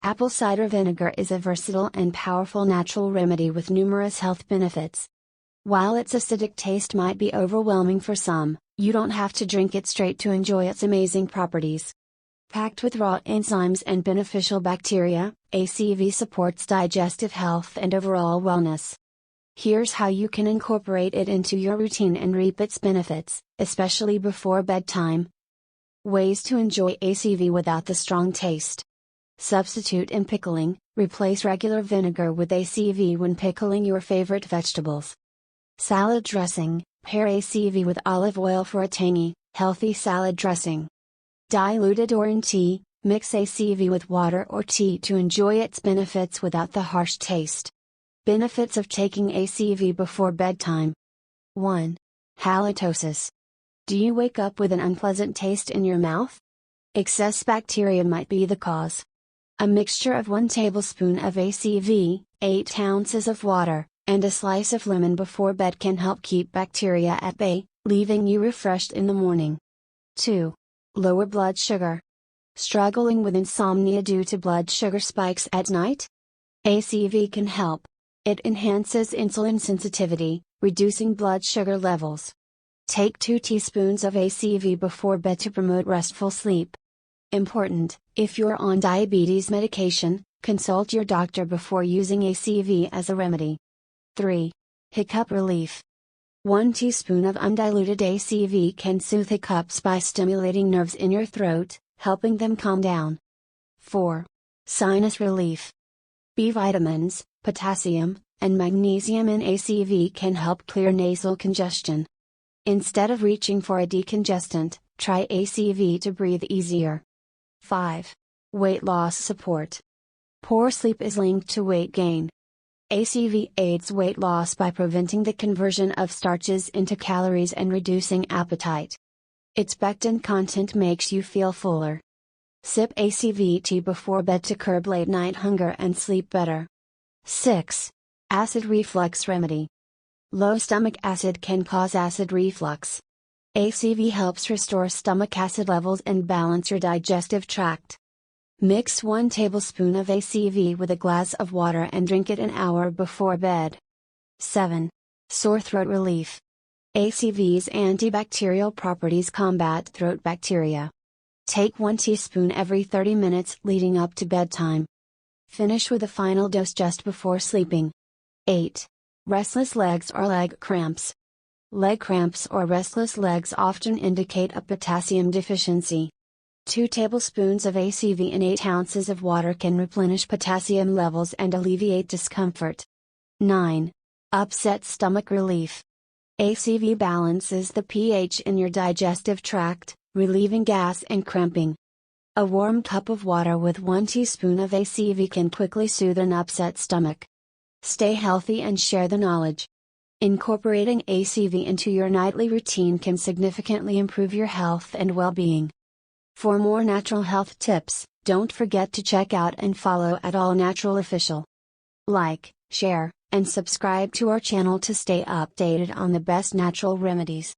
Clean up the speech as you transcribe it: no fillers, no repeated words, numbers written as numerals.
Apple cider vinegar is a versatile and powerful natural remedy with numerous health benefits. While its acidic taste might be overwhelming for some, you don't have to drink it straight to enjoy its amazing properties. Packed with raw enzymes and beneficial bacteria, ACV supports digestive health and overall wellness. Here's how you can incorporate it into your routine and reap its benefits, especially before bedtime. Ways to enjoy ACV without the strong taste. Substitute in pickling, replace regular vinegar with ACV when pickling your favorite vegetables. Salad dressing, pair ACV with olive oil for a tangy, healthy salad dressing. Diluted orange tea, mix ACV with water or tea to enjoy its benefits without the harsh taste. Benefits of taking ACV before bedtime. 1. Halitosis. Do you wake up with an unpleasant taste in your mouth? Excess bacteria might be the cause. A mixture of 1 tablespoon of ACV, 8 ounces of water, and a slice of lemon before bed can help keep bacteria at bay, leaving you refreshed in the morning. 2. Lower blood sugar. Struggling with insomnia due to blood sugar spikes at night? ACV can help. It enhances insulin sensitivity, reducing blood sugar levels. Take 2 teaspoons of ACV before bed to promote restful sleep. Important: if you're on diabetes medication, consult your doctor before using ACV as a remedy. 3. Hiccup relief. 1 teaspoon of undiluted ACV can soothe hiccups by stimulating nerves in your throat, helping them calm down. 4. Sinus relief. B vitamins, potassium, and magnesium in ACV can help clear nasal congestion. Instead of reaching for a decongestant, try ACV to breathe easier. 5. Weight loss support. Poor sleep is linked to weight gain. ACV aids weight loss by preventing the conversion of starches into calories and reducing appetite. Its pectin content makes you feel fuller. Sip ACV tea before bed to curb late night hunger and sleep better. 6. Acid reflux remedy. Low stomach acid can cause acid reflux. ACV helps restore stomach acid levels and balance your digestive tract. Mix 1 tablespoon of ACV with a glass of water and drink it an hour before bed. 7. Sore throat relief. ACV's antibacterial properties combat throat bacteria. Take 1 teaspoon every 30 minutes leading up to bedtime. Finish with a final dose just before sleeping. 8. Restless legs or leg cramps. Leg cramps or restless legs often indicate a potassium deficiency. 2 tablespoons of ACV in 8 ounces of water can replenish potassium levels and alleviate discomfort. 9. Upset stomach relief. ACV balances the pH in your digestive tract, relieving gas and cramping. A warm cup of water with 1 teaspoon of ACV can quickly soothe an upset stomach. Stay healthy and share the knowledge. Incorporating ACV into your nightly routine can significantly improve your health and well-being. For more natural health tips, don't forget to check out and follow @AllNaturalOfficial. Like, share, and subscribe to our channel to stay updated on the best natural remedies.